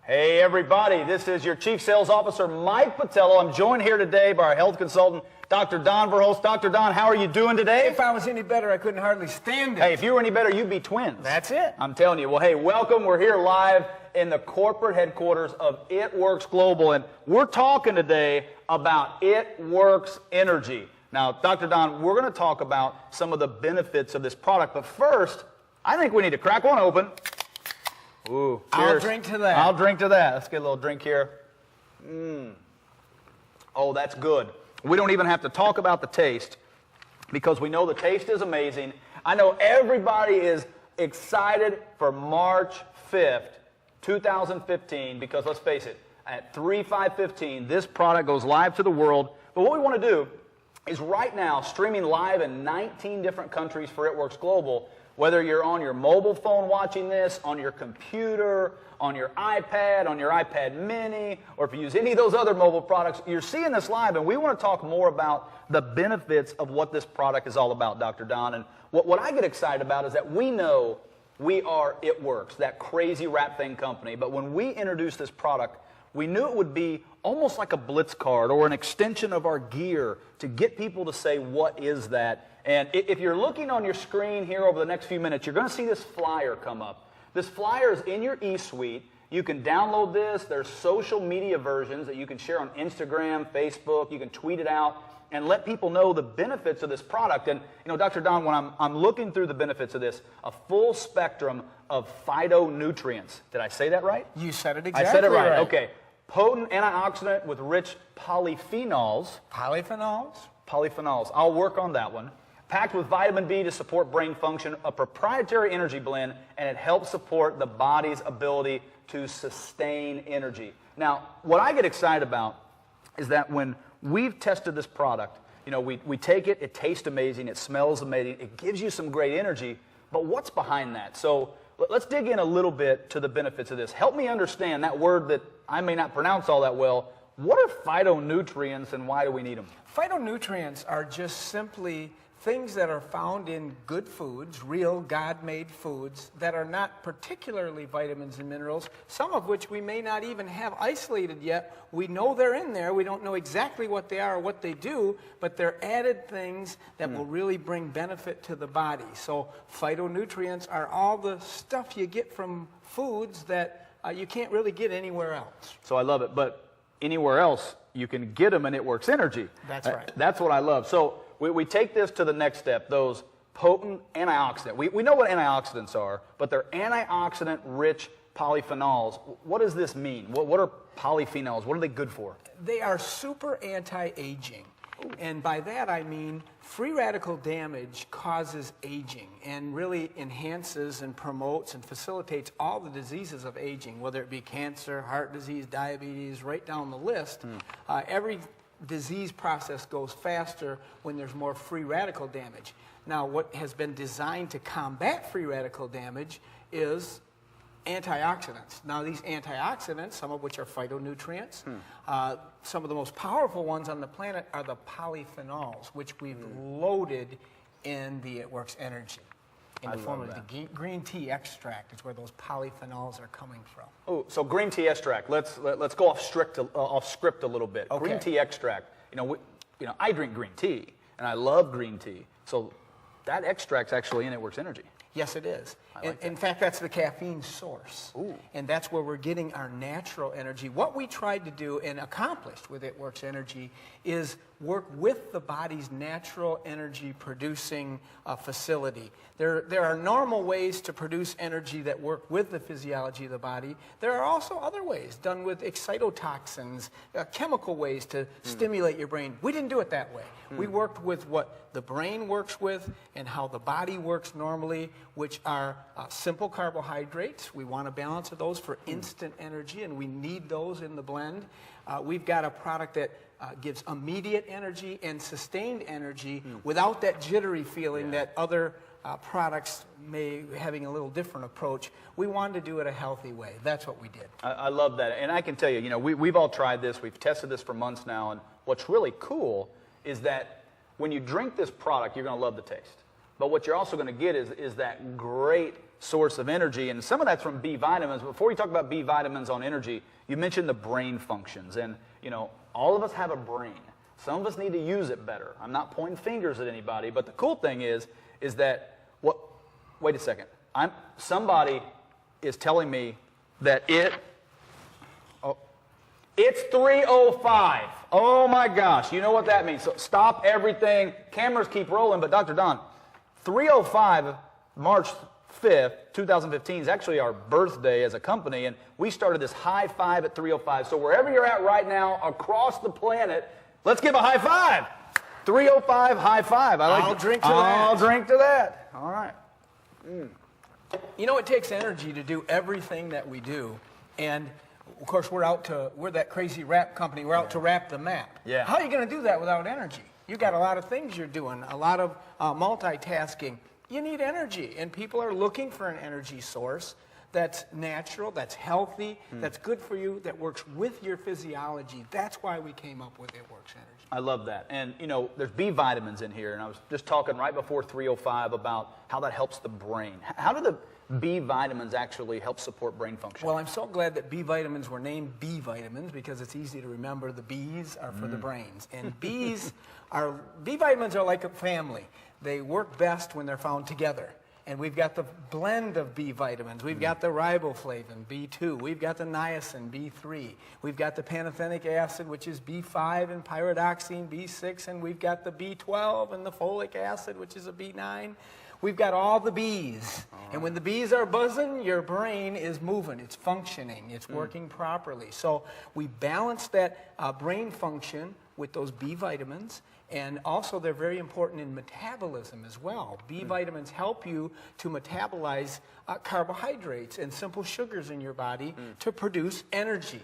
Hey everybody, this is your Chief Sales Officer, Mike Potillo. I'm joined here today by our health consultant, Dr. Don Verhulst. Dr. Don, how are you doing today? If I was any better, I couldn't hardly stand it. Hey, if you were any better, you'd be twins. That's it. I'm telling you. Well, hey, welcome. We're here live in the corporate headquarters of It Works Global, and we're talking today about It Works Energy. Now, Dr. Don, we're going to talk about some of the benefits of this product, but first, I think we need to crack one open. Ooh, cheers. I'll drink to that. I'll drink to that. Let's get a little drink here. Oh, that's good. We don't even have to talk about the taste because we know the taste is amazing. I know everybody is excited for March 5th, 2015, because let's face it, at 3/5/15, this product goes live to the world. But what we want to do is right now, streaming live in 19 different countries for It Works Global, whether you're on your mobile phone watching this, on your computer, on your iPad, on your iPad mini, or if you use any of those other mobile products, you're seeing this live, and we want to talk more about the benefits of what this product is all about, Dr. Don. And what I get excited about is that we know we are It Works, that crazy wrap thing company, but when we introduced this product, we knew it would be almost like a blitz card or an extension of our gear to get people to say, what is that? And if you're looking on your screen here over the next few minutes, you're going to see this flyer come up. This flyer is in your e-suite. You can download this. There's social media versions that you can share on Instagram, Facebook. You can tweet it out and let people know the benefits of this product. And, you know, Dr. Don, when I'm looking through the benefits of this, a full spectrum of phytonutrients. Did I say that right? You said it exactly I said it right. Okay. Potent antioxidant with rich polyphenols. Polyphenols? Polyphenols. I'll work on that one. Packed with vitamin B to support brain function, a proprietary energy blend, and it helps support the body's ability to sustain energy. Now, what I get excited about is that when we've tested this product, you know, we take it, it tastes amazing, it smells amazing, it gives you some great energy, but what's behind that? So let's dig in a little bit to the benefits of this. Help me understand that word that I may not pronounce all that well. What are phytonutrients and why do we need them? Phytonutrients are just simply things that are found in good foods, real God-made foods, that are not particularly vitamins and minerals, some of which we may not even have isolated yet. We know they're in there. We don't know exactly what they are or what they do, but they're added things that will really bring benefit to the body. So phytonutrients are all the stuff you get from foods that you can't really get anywhere else. So I love it, but anywhere else you can get them in It Works Energy. That's right. That's what I love. So we take this to the next step, those potent antioxidants. We know what antioxidants are, but they're antioxidant-rich polyphenols. What does this mean? What are polyphenols? What are they good for? They are super anti-aging. And by that I mean free radical damage causes aging and really enhances and promotes and facilitates all the diseases of aging, whether it be cancer, heart disease, diabetes, right down the list. Every disease process goes faster when there's more free radical damage. Now, what has been designed to combat free radical damage is antioxidants. Now, these antioxidants, some of which are phytonutrients, some of the most powerful ones on the planet are the polyphenols, which we've loaded in the It Works Energy. In the form of the green tea extract is where those polyphenols are coming from. Oh, so green tea extract. Let's go off script a little bit. Okay. Green tea extract. You know, I drink green tea and I love green tea. So that extract's actually in It Works Energy. Yes, it is. In fact, that's the caffeine source. Ooh. And that's where we're getting our natural energy. What we tried to do and accomplished with It Works Energy is work with the body's natural energy producing facility. There are normal ways to produce energy that work with the physiology of the body. There are also other ways done with excitotoxins, chemical ways to stimulate your brain. We didn't do it that way. We worked with what the brain works with and how the body works normally, which are simple carbohydrates. We want a balance of those for instant energy, and we need those in the blend. We've got a product that gives immediate energy and sustained energy without that jittery feeling that other products may having a little different approach. We wanted to do it a healthy way. That's what we did. I love that. And I can tell you, we've all tried this. We've tested this for months now. And what's really cool is that when you drink this product, you're going to love the taste. But what you're also going to get is that great source of energy, and some of that's from B vitamins. Before we talk about B vitamins on energy, you mentioned the brain functions, and all of us have a brain. Some of us need to use it better. I'm not pointing fingers at anybody, but the cool thing is that wait a second. Somebody is telling me that it's 3:05. Oh my gosh, you know what that means. So stop everything. Cameras keep rolling, but Dr. Don, 3:05, March 5th, 2015 is actually our birthday as a company, and we started this high five at 3:05. So wherever you're at right now across the planet, let's give a high five. 3:05 high five. I'll drink to that. I'll drink to that. All right. It takes energy to do everything that we do, and of course we're that crazy rap company. We're out to wrap the map. Yeah. How are you going to do that without energy? You got a lot of things you're doing, a lot of multitasking. You need energy, and people are looking for an energy source that's natural, that's healthy, that's good for you, that works with your physiology. That's why we came up with It Works Energy. I love that. And, there's B vitamins in here, and I was just talking right before 3:05 about how that helps the brain. How do the B vitamins actually help support brain function? Well, I'm so glad that B vitamins were named B vitamins because it's easy to remember the B's are for the brains. And B vitamins are like a family. They work best when they're found together. And we've got the blend of B vitamins. We've got the riboflavin, B2. We've got the niacin, B3. We've got the pantothenic acid, which is B5, and pyridoxine, B6. And we've got the B12 and the folic acid, which is a B9. We've got all the B's. And when the B's are buzzing, your brain is moving. It's functioning. It's working properly. So we balance that brain function with those B vitamins. And also, they're very important in metabolism as well. B vitamins help you to metabolize carbohydrates and simple sugars in your body to produce energy.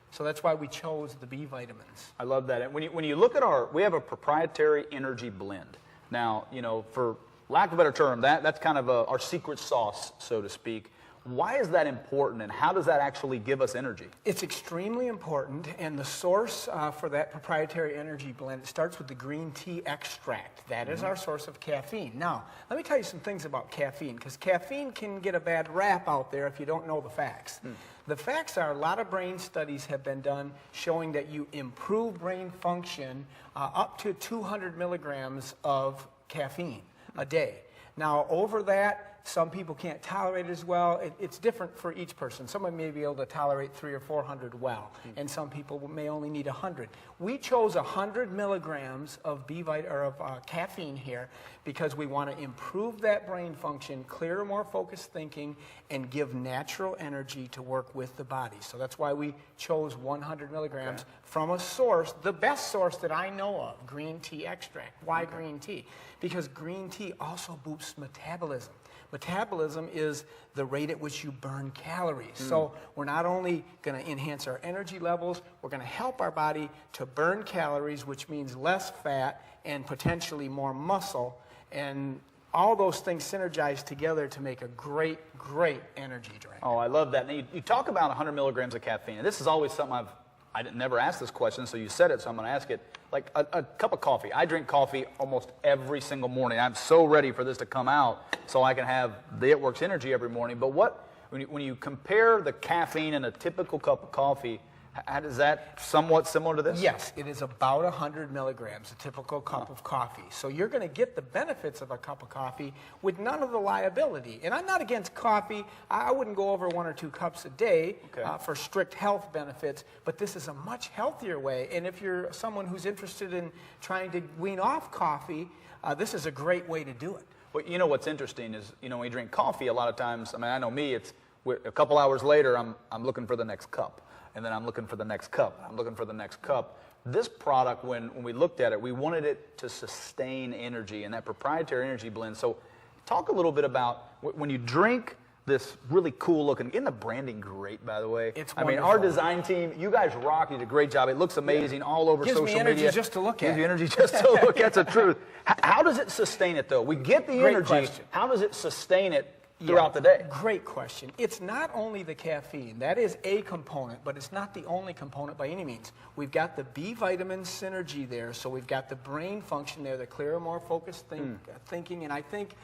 So that's why we chose the B vitamins. I love that. And when you look at we have a proprietary energy blend. Now, for lack of a better term, that's kind of our secret sauce, so to speak. Why is that important, and how does that actually give us energy? It's extremely important, and the source for that proprietary energy blend, it starts with the green tea extract. That is our source of caffeine. Now, let me tell you some things about caffeine, because caffeine can get a bad rap out there if you don't know the facts. The facts are a lot of brain studies have been done showing that you improve brain function up to 200 milligrams of caffeine a day. Now, over that, some people can't tolerate it as well. It's different for each person. Someone may be able to tolerate 300 or 400 well, and some people may only need 100. We chose 100 milligrams of caffeine here because we want to improve that brain function, clearer, more focused thinking, and give natural energy to work with the body. So that's why we chose 100 milligrams from a source, the best source that I know of, green tea extract. Why green tea? Because green tea also boosts metabolism. Metabolism is the rate at which you burn calories. So we're not only going to enhance our energy levels, we're going to help our body to burn calories, which means less fat and potentially more muscle. And all those things synergize together to make a great, great energy drink. Oh, I love that. Now, you talk about 100 milligrams of caffeine, and this is always something I never asked this question, so you said it, so I'm going to ask it. Like a cup of coffee. I drink coffee almost every single morning. I'm so ready for this to come out so I can have the It Works energy every morning. But when you compare the caffeine in a typical cup of coffee, is that somewhat similar to this? Yes, it is about 100 milligrams, a typical cup of coffee. So you're going to get the benefits of a cup of coffee with none of the liability. And I'm not against coffee. I wouldn't go over 1 or 2 cups a day for strict health benefits, but this is a much healthier way. And if you're someone who's interested in trying to wean off coffee, this is a great way to do it. Well, what's interesting is, when you drink coffee, a lot of times, I know me, it's a couple hours later, I'm looking for the next cup. And then I'm looking for the next cup. I'm looking for the next cup. This product, when we looked at it, we wanted it to sustain energy and that proprietary energy blend. So talk a little bit about when you drink this really cool looking, isn't the branding great, by the way? It's wonderful. Our design team, you guys rock. You did a great job. It looks amazing all over social media. Gives me energy just to look at. Gives you energy just to look at. That's the truth. How does it sustain it, though? We get the Great energy. question. How does it sustain it throughout the day? Great question. It's not only the caffeine. That is a component, but it's not the only component by any means. We've got the B vitamin synergy there, so we've got the brain function there, the clearer, more focused thinking, and I think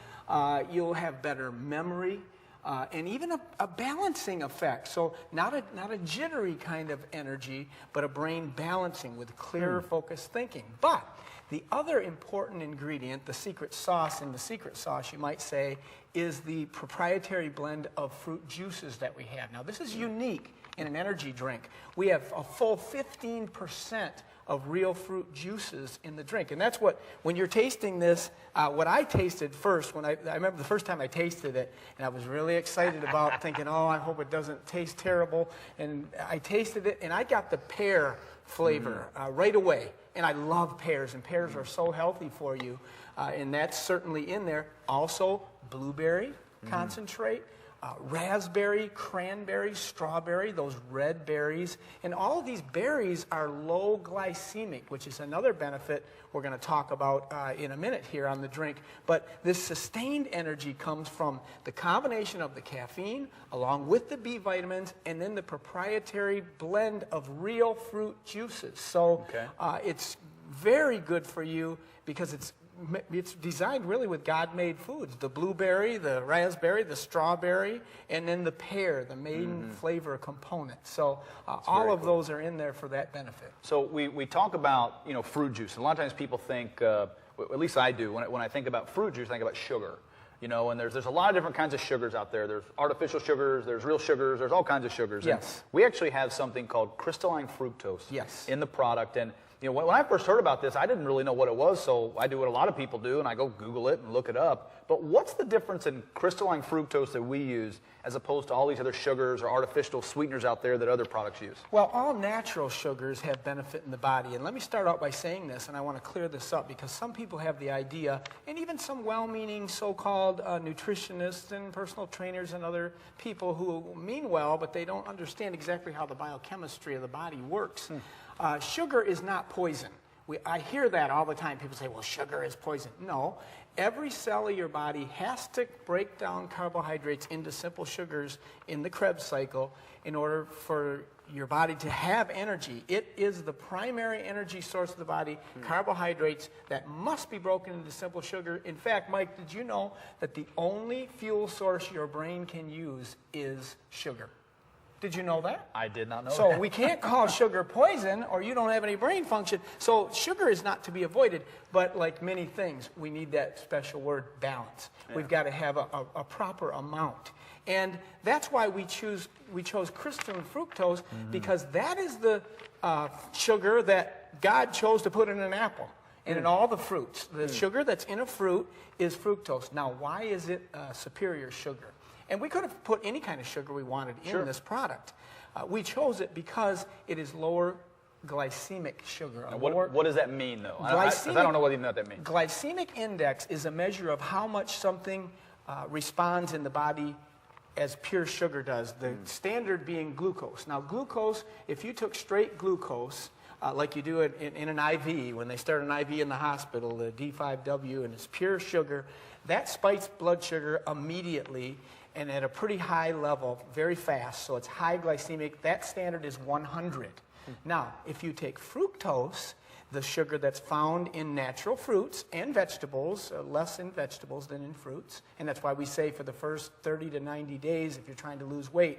you'll have better memory. and even a balancing effect. So not a jittery kind of energy, but a brain balancing with clear, focused thinking. But the other important ingredient, the secret sauce in the secret sauce, you might say, is the proprietary blend of fruit juices that we have. Now, this is unique in an energy drink. We have a full 15% of real fruit juices in the drink. And that's what, when you're tasting this, what I tasted first, I remember the first time I tasted it, and I was really excited about thinking, oh, I hope it doesn't taste terrible. And I tasted it, and I got the pear flavor right away. And I love pears, and pears are so healthy for you. And that's certainly in there. Also, blueberry concentrate, raspberry, cranberry, strawberry, those red berries. And all of these berries are low glycemic, which is another benefit we're going to talk about in a minute here on the drink. But this sustained energy comes from the combination of the caffeine along with the B vitamins and then the proprietary blend of real fruit juices. So it's very good for you because it's designed really with God-made foods. The blueberry, the raspberry, the strawberry, and then the pear, the main flavor component. So all of those are in there for that benefit. So we talk about, fruit juice. And a lot of times people think, at least I do, when I think about fruit juice, I think about sugar. And there's a lot of different kinds of sugars out there. There's artificial sugars, there's real sugars, there's all kinds of sugars. Yes. And we actually have something called crystalline fructose in the product. And when I first heard about this, I didn't really know what it was, so I do what a lot of people do, and I go Google it and look it up. But what's the difference in crystalline fructose that we use as opposed to all these other sugars or artificial sweeteners out there that other products use? Well, all natural sugars have benefit in the body. And let me start out by saying this, and I want to clear this up, because some people have the idea, and even some well-meaning so-called nutritionists and personal trainers and other people who mean well, but they don't understand exactly how the biochemistry of the body works. Sugar is not poison. I hear that all the time. People say, well, sugar is poison. No. Every cell of your body has to break down carbohydrates into simple sugars in the Krebs cycle in order for your body to have energy. It is the primary energy source of the body, carbohydrates that must be broken into simple sugar. In fact, Mike, did you know that the only fuel source your brain can use is sugar? Did you know that? I did not know that. So we can't call sugar poison or you don't have any brain function. So sugar is not to be avoided, but like many things, we need that special word, balance. Yeah. We've got to have a proper amount. And that's why we chose crystalline fructose, because that is the sugar that God chose to put in an apple and in all the fruits. The sugar that's in a fruit is fructose. Now, why is it superior sugar? And we could have put any kind of sugar we wanted in this product. We chose it because it is lower glycemic sugar. What does that mean, though? I don't know even know what that means. Glycemic index is a measure of how much something responds in the body as pure sugar does, the standard being glucose. Now, glucose, if you took straight glucose, like you do it in an IV, when they start an IV in the hospital, the D5W, and it's pure sugar, that spikes blood sugar immediately and at a pretty high level, very fast, so it's high glycemic. That standard is 100. Now, if you take fructose, the sugar that's found in natural fruits and vegetables, less in vegetables than in fruits, and that's why we say for the first 30 to 90 days, if you're trying to lose weight,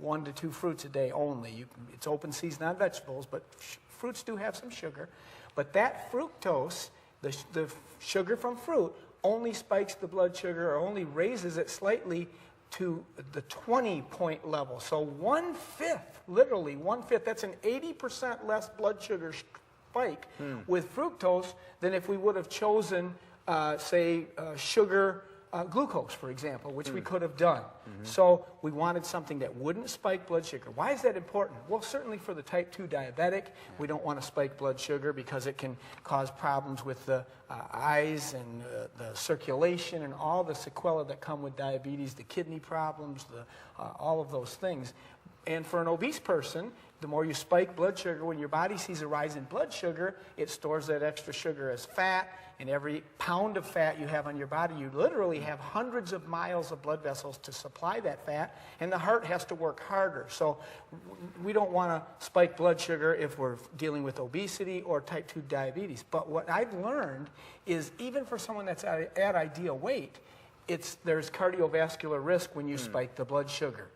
1 to 2 fruits a day only. It's open season on vegetables, but fruits do have some sugar. But that fructose, the sugar from fruit, only spikes the blood sugar or only raises it slightly to the 20-point level. So 1/5, literally 1/5, that's an 80% less blood sugar spike with fructose than if we would have chosen, say, sugar glucose, for example, which we could have done. So we wanted something that wouldn't spike blood sugar. Why is that important? Well, certainly for the type 2 diabetic, we don't want to spike blood sugar because it can cause problems with the eyes and the circulation and all the sequelae that come with diabetes, the kidney problems, all of those things. And for an obese person, the more you spike blood sugar, when your body sees a rise in blood sugar, it stores that extra sugar as fat. And every pound of fat you have on your body, you literally have hundreds of miles of blood vessels to supply that fat, and the heart has to work harder. So we don't want to spike blood sugar if we're dealing with obesity or type 2 diabetes. But what I've learned is even for someone that's at ideal weight, there's cardiovascular risk when you spike the blood sugar.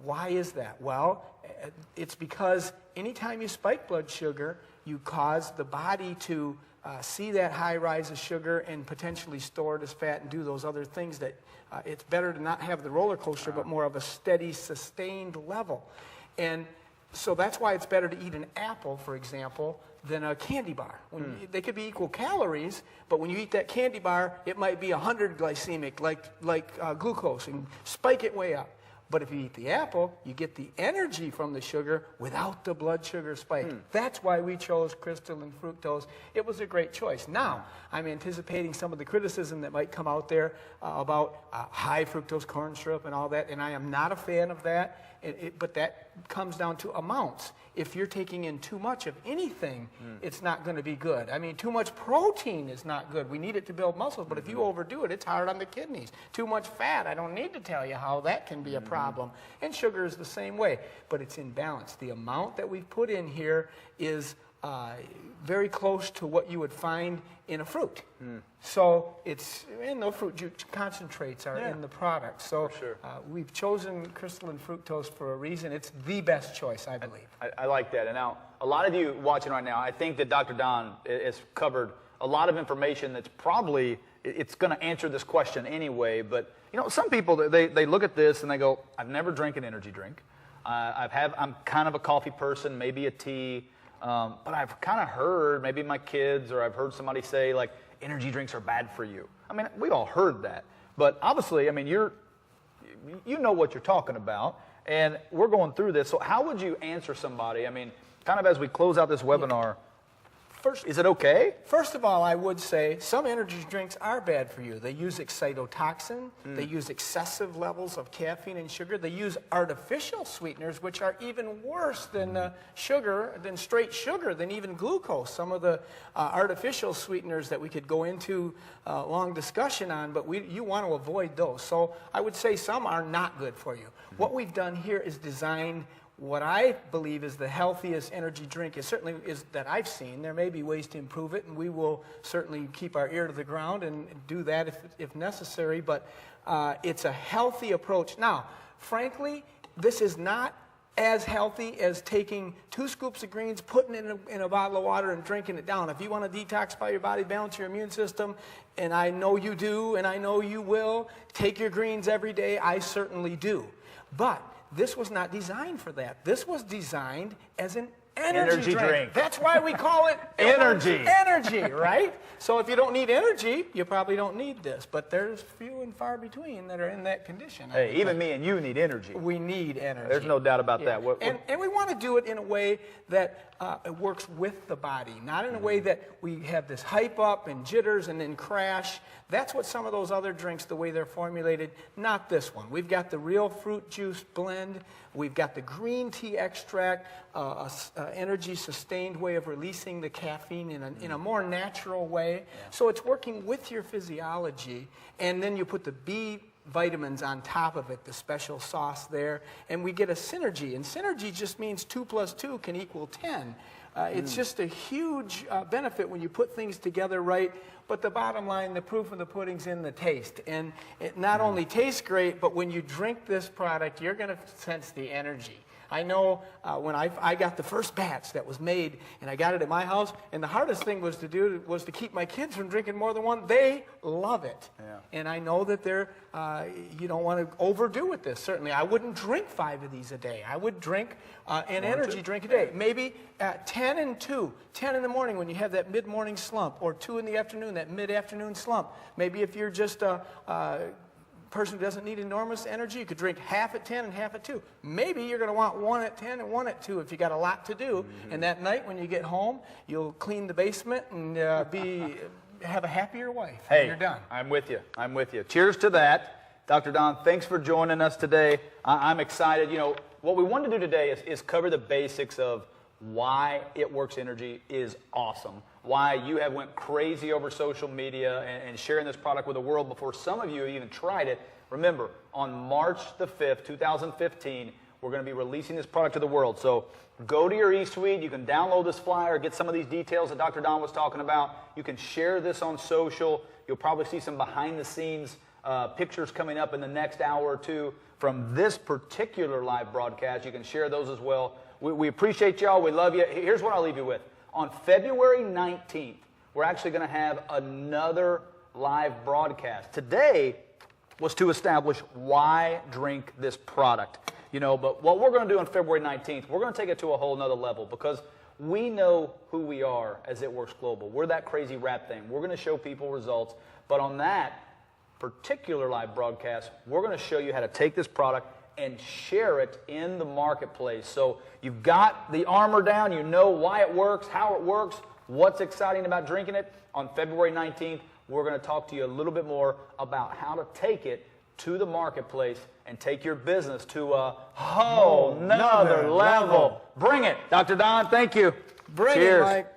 Why is that? Well, it's because anytime you spike blood sugar, you cause the body to see that high rise of sugar and potentially store it as fat and do those other things that it's better to not have the roller coaster, but more of a steady, sustained level. And so that's why it's better to eat an apple, for example, than a candy bar. They could be equal calories, but when you eat that candy bar, it might be 100 glycemic, like glucose, and spike it way up. But if you eat the apple, you get the energy from the sugar without the blood sugar spike. That's why we chose crystalline fructose. It was a great choice. Now, I'm anticipating some of the criticism that might come out there about high fructose corn syrup and all that, and I am not a fan of that. But that comes down to amounts. If you're taking in too much of anything, it's not going to be good. I mean, too much protein is not good. We need it to build muscles, but if you overdo it, it's hard on the kidneys. Too much fat, I don't need to tell you how that can be a problem. And sugar is the same way, but it's in balance. The amount that we've put in here is very close to what you would find in a fruit. So it's, and the fruit juice concentrates are in the product. So we've chosen crystalline fructose for a reason. It's the best choice, I believe. I like that. And now, a lot of you watching right now, I think that Dr. Don has covered a lot of information that's probably, it's going to answer this question anyway. But, you know, some people, they look at this and they go, I've never drank an energy drink. I'm kind of a coffee person, maybe a tea. But I've kind of heard, maybe my kids, or I've heard somebody say, like, energy drinks are bad for you. I mean, we all heard that. But obviously, I mean, you know what you're talking about, and we're going through this. So how would you answer somebody, I mean, kind of as we close out this webinar, first, is it okay? First of all, I would say some energy drinks are bad for you. They use excitotoxin. They use excessive levels of caffeine and sugar. They use artificial sweeteners, which are even worse than sugar, than straight sugar, than even glucose. Some of the artificial sweeteners that we could go into a long discussion on, but you want to avoid those. So I would say some are not good for you. What we've done here is design what I believe is the healthiest energy drink. It certainly is that I've seen. There may be ways to improve it, and we will certainly keep our ear to the ground and do that if necessary, but it's a healthy approach. Now, frankly, this is not as healthy as taking 2 scoops of greens, putting it in a bottle of water and drinking it down. If you want to detoxify your body, balance your immune system, and I know you do, and I know you will, take your greens every day. I certainly do. But this was not designed for that. This was designed as an energy drink. That's why we call it energy. Energy, right? So if you don't need energy, you probably don't need this. But there's few and far between that are in that condition. Hey, even me and you need energy. We need energy. There's no doubt about that. And we want to do it in a way that it works with the body, not in a way that we have this hype up and jitters and then crash. That's what some of those other drinks, the way they're formulated, not this one. We've got the real fruit juice blend. We've got the green tea extract, energy sustained way of releasing the caffeine in a more natural way. So it's working with your physiology, and then you put the B vitamins on top of it, the special sauce there, and we get a synergy. And synergy just means 2 + 2 can equal 10. It's just a huge benefit when you put things together right. But the bottom line, the proof of the pudding's in the taste. And it not only tastes great, but when you drink this product, you're going to sense the energy. I know when I got the first batch that was made, and I got it at my house, and the hardest thing was to keep my kids from drinking more than one. They love it. Yeah. And I know that you don't want to overdo with this, certainly. I wouldn't drink 5 of these a day. I would drink an energy drink a day. Maybe 10 and 2. 10 in the morning when you have that mid-morning slump, or 2 in the afternoon, that mid-afternoon slump. Maybe if you're just person who doesn't need enormous energy, you could drink half at 10 and half at 2. Maybe you're going to want 1 at 10 and 1 at 2 if you got a lot to do. And that night when you get home, you'll clean the basement and have a happier wife. Hey, you're done. I'm with you. I'm with you. Cheers to that. Dr. Don, thanks for joining us today. I'm excited. You know, what we want to do today is cover the basics of why It Works Energy is awesome, why you have went crazy over social media and sharing this product with the world before some of you even tried it. Remember, on March the 5th, 2015, we're going to be releasing this product to the world. So go to your e-suite. You can download this flyer, get some of these details that Dr. Don was talking about. You can share this on social. You'll probably see some behind-the-scenes pictures coming up in the next hour or two from this particular live broadcast. You can share those as well. We appreciate y'all. We love you. Here's what I'll leave you with. On February 19th, we're actually going to have another live broadcast. Today was to establish why drink this product. But what we're going to do on February 19th, we're going to take it to a whole nother level because we know who we are as It Works Global. We're that crazy rap thing. We're going to show people results. But on that particular live broadcast, we're going to show you how to take this product and share it in the marketplace. So you've got the armor down. You know why it works, how it works, what's exciting about drinking it. On February 19th, we're going to talk to you a little bit more about how to take it to the marketplace and take your business to a whole nother level. Bring it. Dr. Don, thank you. Bring Cheers. it, Mike.